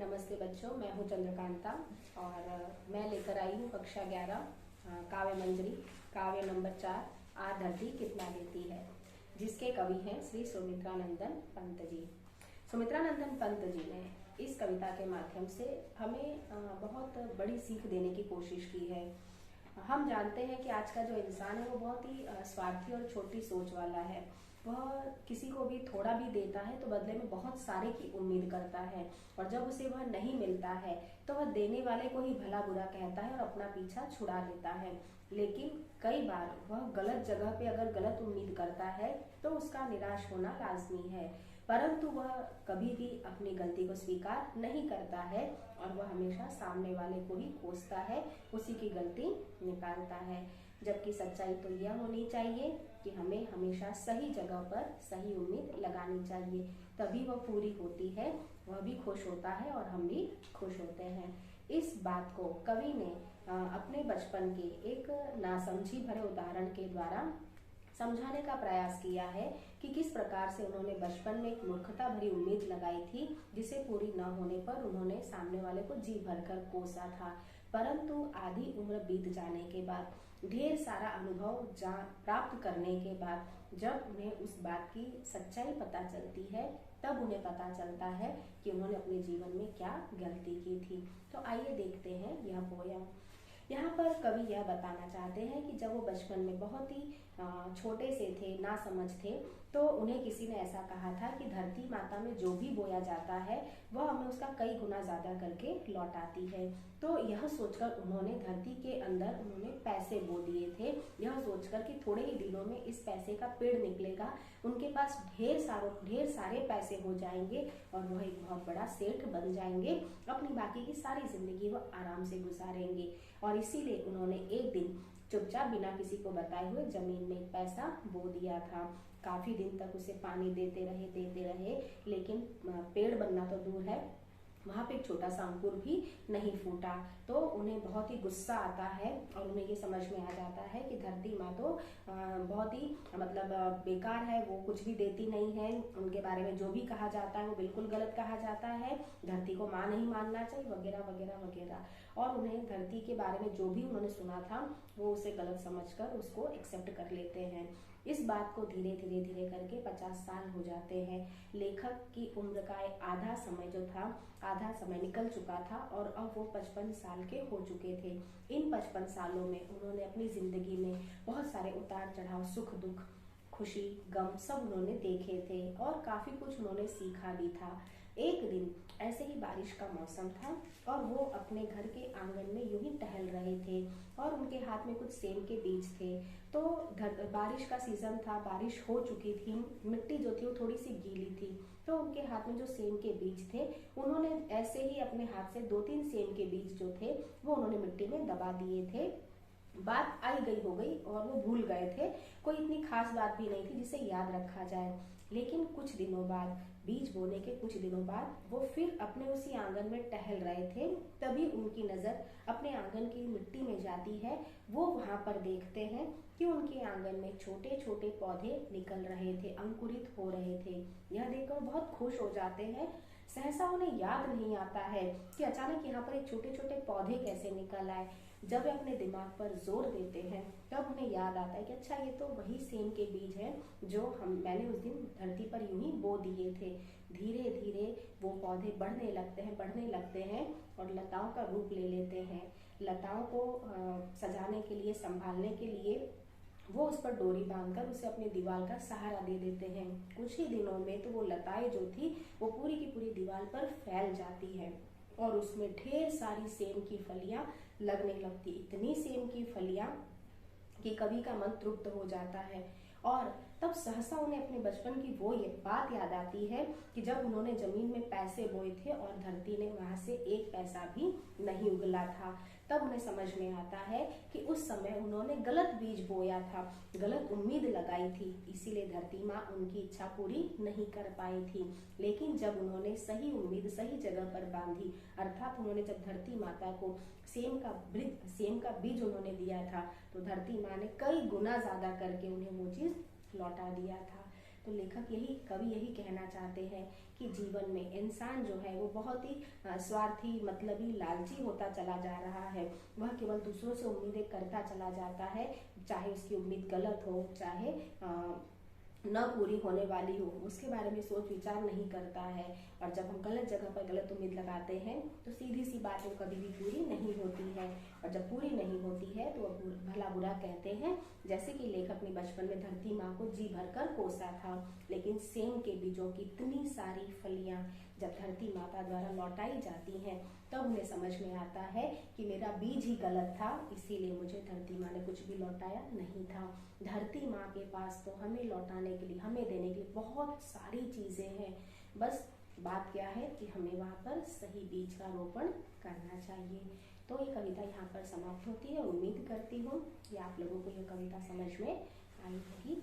नमस्ते बच्चों, मैं हूँ चंद्रकांता और मैं लेकर आई हूँ कक्षा 11 काव्य मंजरी काव्य नंबर 4 आ धरती कितना देती है, जिसके कवि हैं श्री सुमित्रानंदन पंत जी। सुमित्रानंदन पंत जी ने इस कविता के माध्यम से हमें बहुत बड़ी सीख देने की कोशिश की है। हम जानते हैं कि आज का जो इंसान है वो बहुत ही स्वार्थी और छोटी सोच वाला है। वह किसी को भी थोड़ा भी देता है तो बदले में बहुत सारे की उम्मीद करता है, और जब उसे वह नहीं मिलता है तो वह देने वाले को ही भला बुरा कहता है और अपना पीछा छुड़ा लेता है। लेकिन कई बार वह गलत जगह पे अगर गलत उम्मीद करता है तो उसका निराश होना लाजमी है, परंतु वह कभी भी अपनी गलती को स्वीकार नहीं करता है और वह हमेशा सामने वाले को ही कोसता है, उसी की गलती निकालता है। जबकि सच्चाई तो यह होनी चाहिए कि हमें हमेशा सही जगह पर सही उम्मीद लगानी चाहिए, तभी वह पूरी होती है, वह भी खुश होता है और हम भी खुश होते हैं। इस बात को कवि ने अपने बचपन के एक नासमझी भरे उदाहरण के द्वारा समझाने का प्रयास किया है कि किस प्रकार से उन्होंने बचपन में एक मूर्खता भरी उम्मीद लगाई थी, जिसे पूरी न होने पर उन्होंने सामने वाले को जी भरकर कोसा था। परंतु आधी उम्र बीत जाने के बाद, ढेर सारा अनुभव प्राप्त करने के बाद, जब उन्हें उस बात की सच्चाई पता चलती है, तब उन्हें पता चलता है कि उन्होंने अपने जीवन में क्या गलती की थी। तो आइए देखते हैं यह पोयम। यहाँ पर कवि यह बताना चाहते हैं कि जब वो बचपन में बहुत ही छोटे से थे, ना समझ थे, तो उन्हें किसी ने ऐसा कहा था कि धरती माता में जो भी बोया जाता है वह हमें उसका कई गुना ज्यादा करके लौटाती है। तो यह सोचकर उन्होंने धरती के अंदर उन्होंने पैसे बो दिए थे, यह सोचकर कि थोड़े ही दिनों में इस पैसे का पेड़ निकलेगा, उनके पास ढेर सारे पैसे हो जाएंगे और वह एक बहुत बड़ा सेठ बन जाएंगे, अपनी बाकी की सारी जिंदगी वह आराम से गुजारेंगे। और इसीलिए उन्होंने एक दिन चुपचाप बिना किसी को बताए हुए जमीन में पैसा बो दिया था। काफी दिन तक उसे पानी देते रहे, लेकिन पेड़ बनना तो दूर है, वहां पे एक छोटा सा अंकुर भी नहीं फूटा। तो उन्हें बहुत ही गुस्सा आता है और उन्हें ये समझ में आ जाता है कि धरती माँ तो बहुत ही बेकार है, वो कुछ भी देती नहीं है, उनके बारे में जो भी कहा जाता है वो बिल्कुल गलत कहा जाता है, धरती को माँ नहीं मानना चाहिए, वगैरह वगैरह वगैरह। और उन्हें धरती के बारे में जो भी उन्होंने सुना था वो उसे गलत समझकर उसको एक्सेप्ट कर लेते हैं। इस बात को धीरे धीरे करके 50 साल हो जाते हैं। लेखक की उम्र का आधा समय जो था, आधा समय निकल चुका था और अब वो 55 साल के हो चुके थे। इन 55 सालों में उन्होंने अपनी जिंदगी में बहुत सारे उतार चढ़ाव, सुख दुख, खुशी गम सब उन्होंने देखे थे और काफी कुछ उन्होंने सीखा भी था। एक दिन ऐसे ही बारिश का मौसम था और वो अपने घर के आंगन में यूं ही टहल रहे थे और उनके हाथ में कुछ सेम के बीज थे। तो बारिश का सीजन था, बारिश हो चुकी थी, मिट्टी जो थी वो थोड़ी सी गीली थी, तो उनके हाथ में जो सेम के बीज थे उन्होंने ऐसे ही अपने हाथ से 2-3 सेम के बीज जो थे वो उन्होंने मिट्टी में दबा दिए थे। बात आई गई हो गई और वो भूल गए थे, कोई इतनी खास बात भी नहीं थी जिसे याद रखा जाए। लेकिन कुछ दिनों बाद, बीज बोने के कुछ दिनों बाद, वो फिर अपने उसी आंगन में टहल रहे थे, तभी उनकी नजर अपने आंगन की मिट्टी में जाती है। वो वहां पर देखते हैं कि उनके आंगन में छोटे छोटे पौधे निकल रहे थे, अंकुरित हो रहे थे। यह देखकर बहुत खुश हो जाते हैं। सहसा उन्हें याद नहीं आता है कि अचानक यहाँ पर एक छोटे छोटे पौधे कैसे निकल आए। जब वे अपने दिमाग पर जोर देते हैं तब उन्हें याद आता है कि अच्छा, ये तो वही सेम के बीज हैं जो मैंने उस दिन धरती पर यूं ही बो दिए थे। धीरे धीरे वो पौधे बढ़ने लगते हैं और लताओं का रूप ले लेते हैं। लताओं को सजाने के लिए, संभालने के लिए वो उस पर डोरी बांधकर उसे अपनी दीवार का सहारा दे देते हैं। कुछ ही दिनों में तो वो लताएं जो थी वो पूरी की पूरी दीवार पर फैल जाती है और उसमें ढेर सारी सेम की फलियां लगने लगती, इतनी सेम की फलियां कि कवि का मन तृप्त हो जाता है। और तब सहसा उन्हें अपने बचपन की वो ये बात याद आती है कि जब उन्होंने जमीन में पैसे बोए थे और धरती ने वहां से एक पैसा भी नहीं उगला था। तब उन्हें समझ में आता है कि उस समय उन्होंने गलत बीज बोया था, गलत उम्मीद लगाई थी, इसीलिए धरती माँ उनकी इच्छा पूरी नहीं कर पाई थी। लेकिन जब उन्होंने सही उम्मीद सही जगह पर बांधी, अर्थात उन्होंने जब धरती माता को सेम का बीज उन्होंने दिया था, तो धरती माँ ने कई गुना ज्यादा करके उन्हें वो चीज लौटा दिया था। तो कवि यही कहना चाहते हैं कि जीवन में इंसान जो है वो बहुत ही स्वार्थी, मतलबी, लालची होता चला जा रहा है। वह केवल दूसरों से उम्मीदें करता चला जाता है, चाहे उसकी उम्मीद गलत हो, चाहे न पूरी होने वाली हो, उसके बारे में सोच विचार नहीं करता है। और जब हम गलत जगह पर गलत उम्मीद लगाते हैं तो सीधी सी बात वो कभी भी पूरी नहीं होती है। और जब पूरी नहीं होती है तो भला बुरा कहते हैं। जैसे कि लेखक ने बचपन में धरती माँ को जी भरकर कोसा था, लेकिन सेम के बीजों की इतनी सारी फलियां जब धरती माता द्वारा लौटाई जाती हैं तब उन्हें समझ में आता है कि मेरा बीज ही गलत था, इसीलिए मुझे धरती माँ ने कुछ भी लौटाया नहीं था। धरती माँ के पास तो हमें लौटाने के लिए, हमें देने के लिए बहुत सारी चीजें हैं। बस बात क्या है कि हमें वहाँ पर सही बीज का रोपण करना चाहिए। तो ये कविता यहाँ पर समाप्त होती है। उम्मीद करती हूँ कि आप लोगों को यह कविता समझ में आई होगी।